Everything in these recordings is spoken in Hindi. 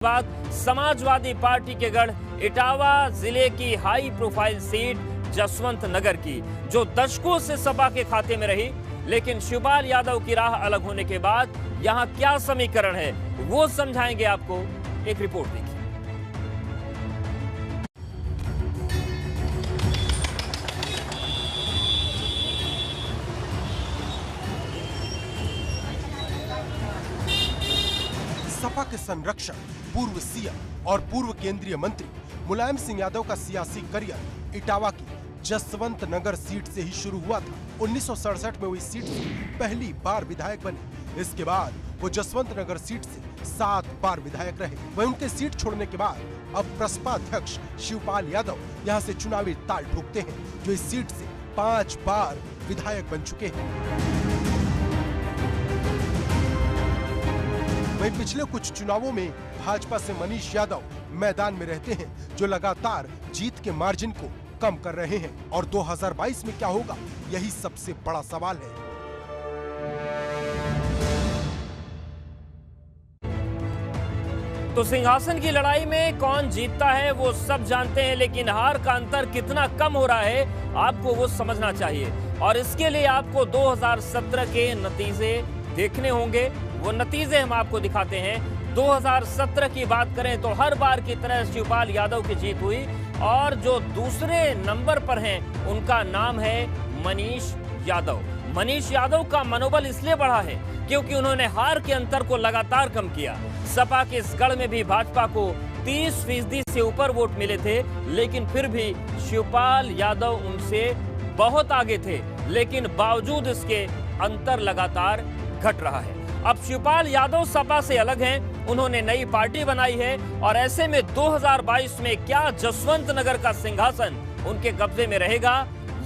बाद समाजवादी पार्टी के गढ़ इटावा जिले की हाई प्रोफाइल सीट जसवंत नगर की, जो दशकों से सपा के खाते में रही, लेकिन शिवपाल यादव की राह अलग होने के बाद यहां क्या समीकरण है वो समझाएंगे आपको। एक रिपोर्ट देखिए। सपा के संरक्षक, पूर्व सीएम और पूर्व केंद्रीय मंत्री मुलायम सिंह यादव का सियासी करियर इटावा की जसवंत नगर सीट से ही शुरू हुआ था। 1967 में वो इस सीट से पहली बार विधायक बने। इसके बाद वो जसवंत नगर सीट से 7 बार विधायक रहे। वहीं उनके सीट छोड़ने के बाद अब प्रसपा अध्यक्ष शिवपाल यादव यहाँ से चुनावी ताल ठोकते हैं, जो इस सीट से 5 बार विधायक बन चुके हैं। वहीं पिछले कुछ चुनावों में भाजपा से मनीष यादव मैदान में रहते हैं, जो लगातार जीत के मार्जिन को कम कर रहे हैं। और 2022 में क्या होगा, यही सबसे बड़ा सवाल है। तो सिंहासन की लड़ाई में कौन जीतता है वो सब जानते हैं, लेकिन हार का अंतर कितना कम हो रहा है आपको वो समझना चाहिए। और इसके लिए आपको 2017 के नतीजे देखने होंगे। वो नतीजे हम आपको दिखाते हैं। 2017 की बात करें तो हर बार की तरह शिवपाल यादव की जीत हुई, और जो दूसरे नंबर पर हैं उनका नाम है मनीष यादव। मनीष यादव का मनोबल इसलिए बढ़ा है क्योंकि उन्होंने हार के अंतर को लगातार कम किया। सपा के इस गढ़ में भी भाजपा को 30% से ऊपर वोट मिले थे, लेकिन फिर भी शिवपाल यादव उनसे बहुत आगे थे, लेकिन बावजूद इसके अंतर लगातार घट रहा है। अब शिवपाल यादव सपा से अलग हैं, उन्होंने नई पार्टी बनाई है, और ऐसे में 2022 में क्या जसवंत नगर का सिंहासन उनके कब्जे में रहेगा,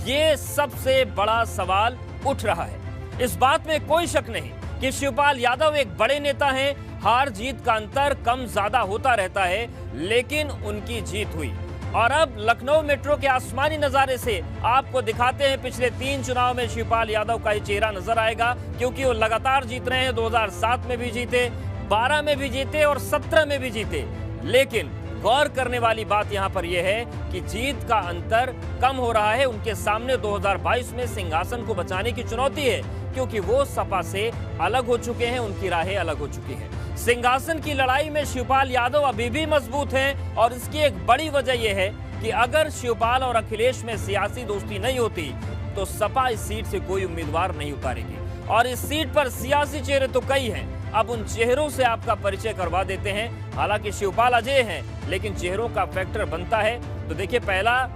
ये सबसे बड़ा सवाल उठ रहा है। इस बात में कोई शक नहीं कि शिवपाल यादव एक बड़े नेता हैं। हार जीत का अंतर कम ज्यादा होता रहता है, लेकिन उनकी जीत हुई। और अब लखनऊ मेट्रो के आसमानी नजारे से आपको दिखाते हैं पिछले 3 चुनाव में शिवपाल यादव का ही चेहरा नजर आएगा, क्योंकि वो लगातार जीत रहे हैं। 2007 में भी जीते, 12 में भी जीते और 17 में भी जीते। लेकिन गौर करने वाली बात यहां पर यह है कि जीत का अंतर कम हो रहा है। उनके सामने 2022 में सिंहासन को बचाने की चुनौती है, क्योंकि वो सपा से अलग हो चुके हैं, उनकी राहें अलग हो चुकी हैं। सिंहासन की लड़ाई में शिवपाल यादव अभी भी मजबूत हैं, और इसकी एक बड़ी वजह यह है कि अगर शिवपाल और अखिलेश में सियासी दोस्ती नहीं होती तो सपा इस सीट से कोई उम्मीदवार नहीं उतारेगी। और इस सीट पर सियासी चेहरे तो कई हैं। अब उन चेहरों से आपका परिचय करवा देते हैं। हालांकि शिवपाल अजय हैं, लेकिन चेहरों का फैक्टर बनता है। तो देखिए, पहला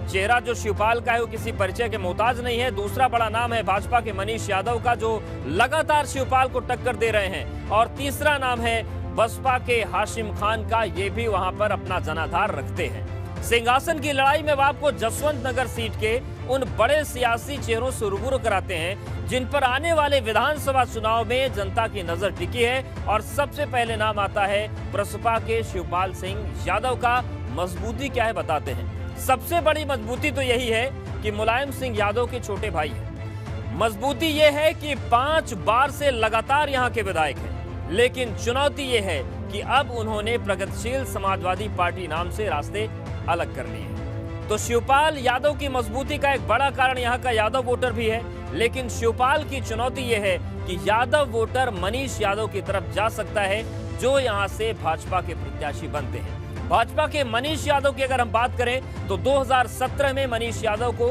चेहरा जो शिवपाल का है वो किसी परिचय के मोहताज नहीं है। दूसरा बड़ा नाम है भाजपा के मनीष यादव का, जो लगातार शिवपाल को टक्कर दे रहे हैं। और तीसरा नाम है बसपा के हाशिम खान का, ये भी वहां पर अपना जनाधार रखते हैं। सिंहासन की लड़ाई में आपको जसवंत नगर सीट के उन बड़े सियासी चेहरों से रूबरू कराते हैं जिन पर आने वाले विधानसभा चुनाव में जनता की नजर टिकी है। और सबसे पहले नाम आता है प्रसपा के शिवपाल सिंह यादव का। मजबूती क्या है बताते हैं। सबसे बड़ी मजबूती तो यही है कि मुलायम सिंह यादव के छोटे भाई हैं। मजबूती यह है कि 5 बार से लगातार यहां के विधायक हैं। लेकिन चुनौती यह है कि अब उन्होंने प्रगतिशील समाजवादी पार्टी नाम से रास्ते अलग कर लिए हैं। तो शिवपाल यादव की मजबूती का एक बड़ा कारण यहां का यादव वोटर भी है। लेकिन शिवपाल की चुनौती यह है कि यादव वोटर मनीष यादव की तरफ जा सकता है, जो यहां से भाजपा के प्रत्याशी बनते हैं। भाजपा के मनीष यादव की अगर हम बात करें तो 2017 में मनीष यादव को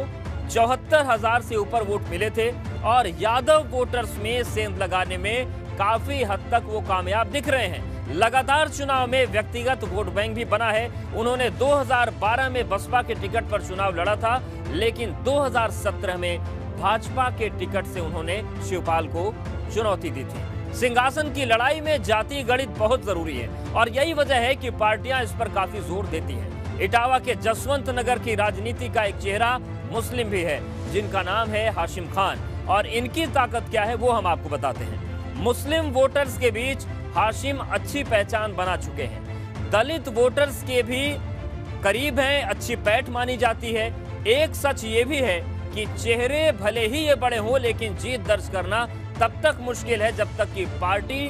74,000 से ऊपर वोट मिले थे, और यादव वोटर्स में सेंध लगाने में काफी हद तक वो कामयाब दिख रहे हैं। लगातार चुनाव में व्यक्तिगत वोट बैंक भी बना है। उन्होंने 2012 में बसपा के टिकट पर चुनाव लड़ा था, लेकिन 2017 में भाजपा के टिकट से उन्होंने शिवपाल को चुनौती दी थी। सिंहासन की लड़ाई में जाति गणित बहुत जरूरी है, और यही वजह है कि पार्टियां इस पर काफी जोर देती हैं। इटावा के जसवंत नगर की राजनीति का एक चेहरा मुस्लिम भी है, जिनका नाम है हाशिम खान। और इनकी ताकत क्या है वो हम आपको बताते हैं। मुस्लिम वोटर्स के बीच हाशिम अच्छी पहचान बना चुके हैं। दलित वोटर्स के भी करीब हैं, अच्छी पैठ मानी जाती है। एक सच ये भी है कि चेहरे भले ही ये बड़े हों, लेकिन जीत दर्ज करना तब तक मुश्किल है जब तक कि पार्टी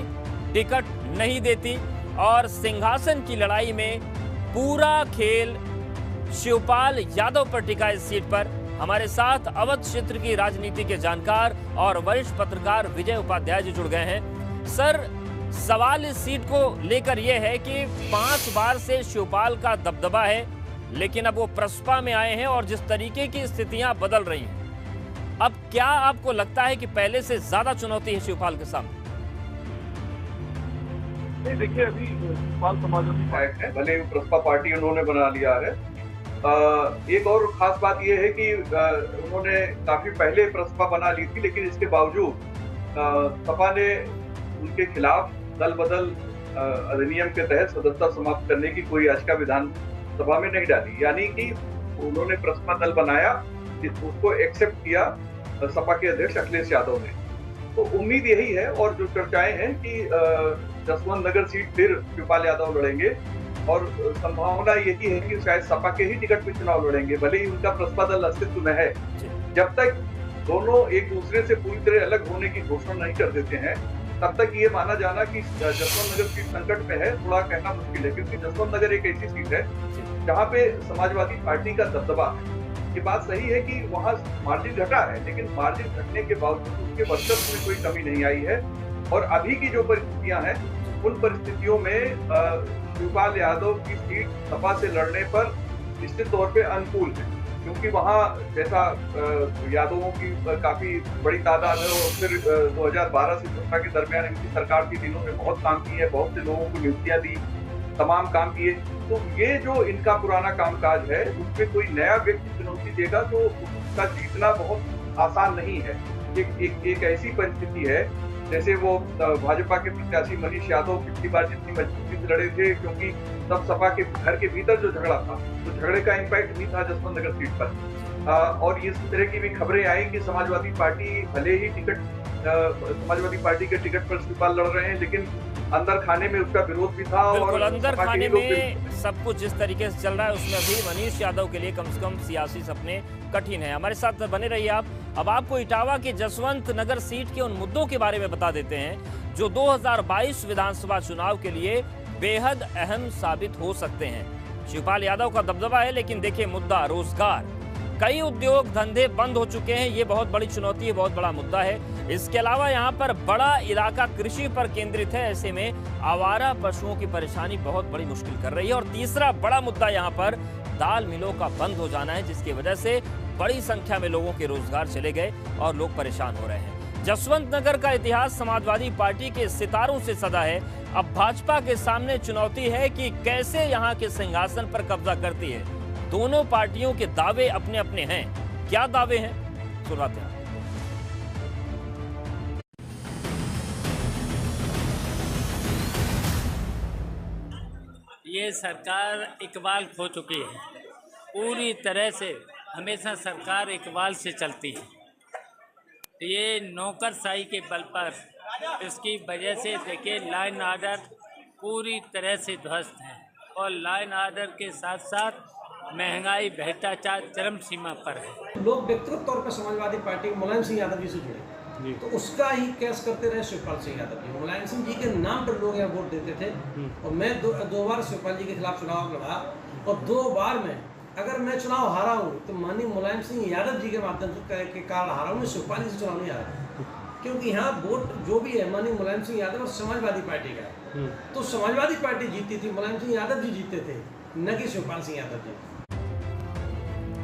टिकट नहीं देती। और सिंहासन की लड़ाई में पूरा खेल शिवपाल यादव पर टिका। इस सीट पर हमारे साथ अवध क्षेत्र की राजनीति के जानकार और वरिष्ठ पत्रकार विजय उपाध्याय जी जुड़ गए हैं। सर, सवाल इस सीट को लेकर यह है कि 5 बार से शिवपाल का दबदबा है, लेकिन अब वो प्रसपा में आए हैं और जिस तरीके की स्थितियां बदल रही हैं, अब क्या आपको लगता है कि पहले से ज्यादा चुनौती है शिवपाल के सामने? नहीं, देखिए, अभी शिवपाल समाजवादी पार्टी है, भले प्रसपा पार्टी उन्होंने बना लिया है। एक और खास बात यह है कि उन्होंने काफी पहले प्रसपा बना ली थी, लेकिन इसके बावजूद सपा ने उनके खिलाफ दल बदल अधिनियम के तहत सदस्यता समाप्त करने की कोई याचिका विधानसभा में नहीं डाली। यानी कि उन्होंने प्रसपा दल बनाया, उसको एक्सेप्ट किया सपा के अध्यक्ष अखिलेश यादव ने। तो उम्मीद यही है, और जो चर्चाएं हैं कि जसवंत नगर सीट फिर शिवपाल यादव लड़ेंगे, और संभावना यही है कि शायद सपा के ही टिकट पर चुनाव लड़ेंगे, भले ही उनका प्रसपा दल अस्तित्व में है। जब तक दोनों एक दूसरे से पूरी तरह अलग होने की घोषणा नहीं कर देते हैं, तब तक ये माना जाना कि जसवंत नगर सीट संकट में है थोड़ा कहना मुश्किल है, क्योंकि जसवंत नगर एक ऐसी सीट है जहाँ पे समाजवादी पार्टी का दबदबा है। ये बात सही है कि वहाँ मार्जिन घटा है, लेकिन मार्जिन घटने के बावजूद उसके वर्चस्व में कोई कमी नहीं आई है। और अभी की जो परिस्थितियां हैं, उन परिस्थितियों में शिवपाल यादव की सीट सपा से लड़ने पर निश्चित तौर पे अनुकूल है, क्योंकि वहाँ जैसा यादवों की काफी बड़ी तादाद है, और फिर 2012 से सपा के दरमियान इनकी सरकार की दिनों में बहुत काम की है, बहुत से लोगों को नियुक्तियां दी, तमाम काम किए। तो ये जो इनका पुराना कामकाज है, उसमें कोई नया व्यक्ति चुनौती देगा तो उसका जीतना बहुत आसान नहीं है। एक ऐसी परिस्थिति है जैसे वो भाजपा के प्रत्याशी मनीष यादव पिछली बार जितनी मजबूती से लड़े थे, क्योंकि तब सपा के घर के भीतर जो झगड़ा था, तो झगड़े का इम्पैक्ट भी था जसवंत नगर सीट पर। और इस तरह की भी खबरें आई कि समाजवादी पार्टी भले ही समाजवादी पार्टी के टिकट पर शिवपाल लड़ रहे हैं, लेकिन अंदर खाने में उसका विरोध भी था। और अंदर खाने में सब कुछ जिस तरीके से चल रहा है, उसमें भी मनीष यादव के लिए कम से कम सियासी सपने कठिन है। हमारे साथ बने रहिए आप। अब आपको इटावा की जसवंत नगर सीट के उन मुद्दों के बारे में बता देते हैं जो 2022 विधानसभा चुनाव के लिए बेहद अहम साबित हो सकते हैं। शिवपाल यादव का दबदबा है, लेकिन देखिए मुद्दा रोजगार। कई उद्योग धंधे बंद हो चुके हैं, ये बहुत बड़ी चुनौती है, बहुत बड़ा मुद्दा है। इसके अलावा यहाँ पर बड़ा इलाका कृषि पर केंद्रित है, ऐसे में आवारा पशुओं की परेशानी बहुत बड़ी मुश्किल कर रही है। और तीसरा बड़ा मुद्दा यहाँ पर दाल मिलों का बंद हो जाना है, जिसकी वजह से बड़ी संख्या में लोगों के रोजगार चले गए और लोग परेशान हो रहे हैं। जसवंत नगर का इतिहास समाजवादी पार्टी के सितारों से सदा है। अब भाजपा के सामने चुनौती है कि कैसे यहाँ के सिंहासन पर कब्जा करती है। दोनों पार्टियों के दावे अपने अपने हैं। क्या दावे हैं, सुनाते हैं। ये सरकार इकबाल खो चुकी है, पूरी तरह से। हमेशा सरकार इकबाल से चलती है। ये नौकरशाही के बल पर, इसकी वजह से देखिए लाइन आर्डर पूरी तरह से ध्वस्त है, और लाइन आर्डर के साथ साथ महंगाई, भ्रष्टाचार चरम सीमा पर है। लोग व्यक्तिगत तौर पर समाजवादी पार्टी मुलायम सिंह यादव जी से जुड़े, तो उसका ही केस करते रहे शिवपाल सिंह यादव जी। मुलायम सिंह जी के नाम पर लोग यहाँ वोट देते थे, और मैं दो बार शिवपाल जी के खिलाफ चुनाव लड़ा, और 2 बार में अगर मैं चुनाव हारा हूँ तो माननीय मुलायम सिंह यादव जी के माध्यम से के कारण हारा हूँ, मैं शिवपाल जी से चुनाव नहीं हारा, क्योंकि यहाँ वोट जो भी है माननीय मुलायम सिंह यादव और समाजवादी पार्टी का। तो समाजवादी पार्टी जीती थी, मुलायम सिंह यादव जी जीते थे, न कि शिवपाल सिंह यादव जी।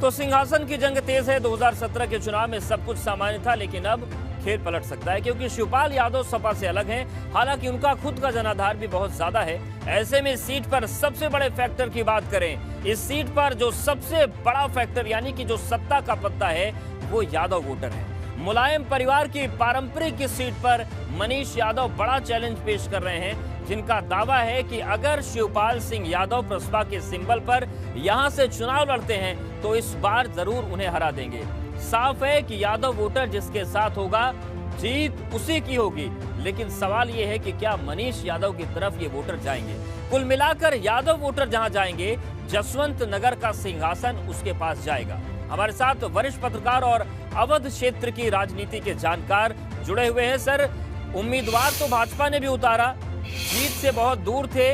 तो सिंहासन की जंग तेज है। 2017 के चुनाव में सब कुछ सामान्य था, लेकिन अब खेल पलट सकता है, क्योंकि शिवपाल यादव सपा से अलग हैं। हालांकि उनका खुद का जनाधार भी बहुत ज्यादा है। ऐसे में इस सीट पर सबसे बड़े फैक्टर की बात करें, इस सीट पर जो सबसे बड़ा फैक्टर यानी कि जो सत्ता का पत्ता है, वो यादव वोटर है। मुलायम परिवार की पारंपरिक इस सीट पर मनीष यादव बड़ा चैलेंज पेश कर रहे हैं, जिनका दावा है कि अगर शिवपाल सिंह यादव प्रसपा के सिंबल पर यहां से चुनाव लड़ते हैं तो इस बार जरूर उन्हें हरा देंगे। साफ है कि यादव वोटर जिसके साथ होगा, जीत उसी की होगी। लेकिन सवाल यह है कि क्या मनीष यादव की तरफ ये वोटर जाएंगे। कुल मिलाकर यादव वोटर जहां जाएंगे, जसवंत नगर का सिंहासन उसके पास जाएगा। हमारे साथ वरिष्ठ पत्रकार और अवध क्षेत्र की राजनीति के जानकार जुड़े हुए हैं। सर, उम्मीदवार तो भाजपा ने भी उतारा, जीत से बहुत दूर थे,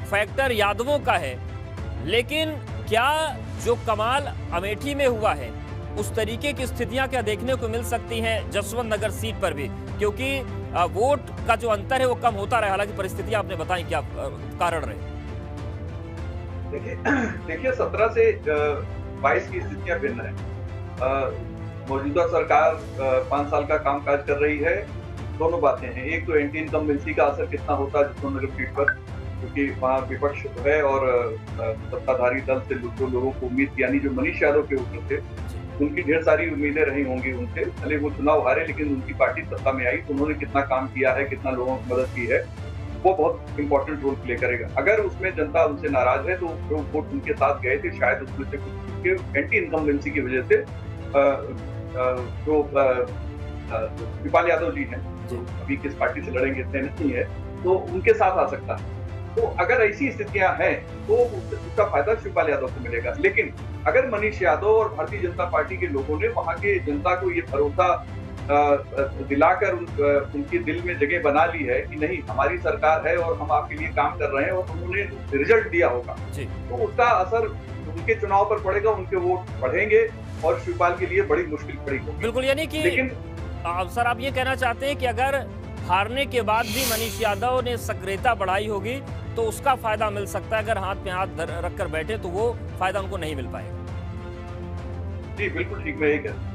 फैक्टर यादवों का है। लेकिन क्या जो कमाल अमेठी में हुआ है उस तरीके की स्थितियां क्या देखने को मिल सकती हैं जसवंत नगर सीट पर भी, क्योंकि वोट का जो अंतर है वो कम होता रहा, हालांकि परिस्थितियां आपने बताई क्या कारण रहे? देखिए 17 से 22 की स्थितियां भिन्न है। मौजूदा सरकार 5 साल का कामकाज कर रही है। दोनों बातें हैं, एक तो एंटी इनकम्बेंसी का असर कितना होता है जसवंत नगर सीट पर, क्योंकि वहाँ विपक्ष है और सत्ताधारी दल से जो लोगों को उम्मीद थी, यानी जो मनीष यादव के ऊपर थे, उनकी ढेर सारी उम्मीदें रही होंगी उनसे। भले वो चुनाव हारे लेकिन उनकी पार्टी सत्ता में आई तो उन्होंने कितना काम किया है, कितना लोगों की मदद की है, वो बहुत इंपॉर्टेंट रोल प्ले करेगा। अगर उसमें जनता उनसे नाराज है तो जो वोट उनके साथ गए थे शायद उसमें से कुछ एंटी इनकम्बेंसी की वजह से जो शिवपाल यादव जी हैं, जो अभी किस पार्टी से लड़ेंगे इतने नहीं है, तो उनके साथ आ सकता है। तो अगर ऐसी स्थितियां हैं तो उसका फायदा शिवपाल यादव को मिलेगा। लेकिन अगर मनीष यादव और भारतीय जनता पार्टी के लोगों ने वहां के जनता को ये भरोसा दिलाकर उनके दिल में जगह बना ली है कि नहीं हमारी सरकार है और हम आपके लिए काम कर रहे हैं, और उन्होंने रिजल्ट दिया होगा, तो उसका असर उनके चुनाव पर पड़ेगा, उनके वोट बढ़ेंगे और शिवपाल के लिए बड़ी मुश्किल खड़ी होगी। बिल्कुल, यानी कि लेकिन सर आप ये कहना चाहते हैं कि अगर हारने के बाद भी मनीष यादव ने सक्रियता बढ़ाई होगी तो उसका फायदा मिल सकता है, अगर हाथ में हाथ रखकर बैठे तो वो फायदा उनको नहीं मिल पाएगा। जी बिल्कुल ठीक, मैं यही कहता हूं।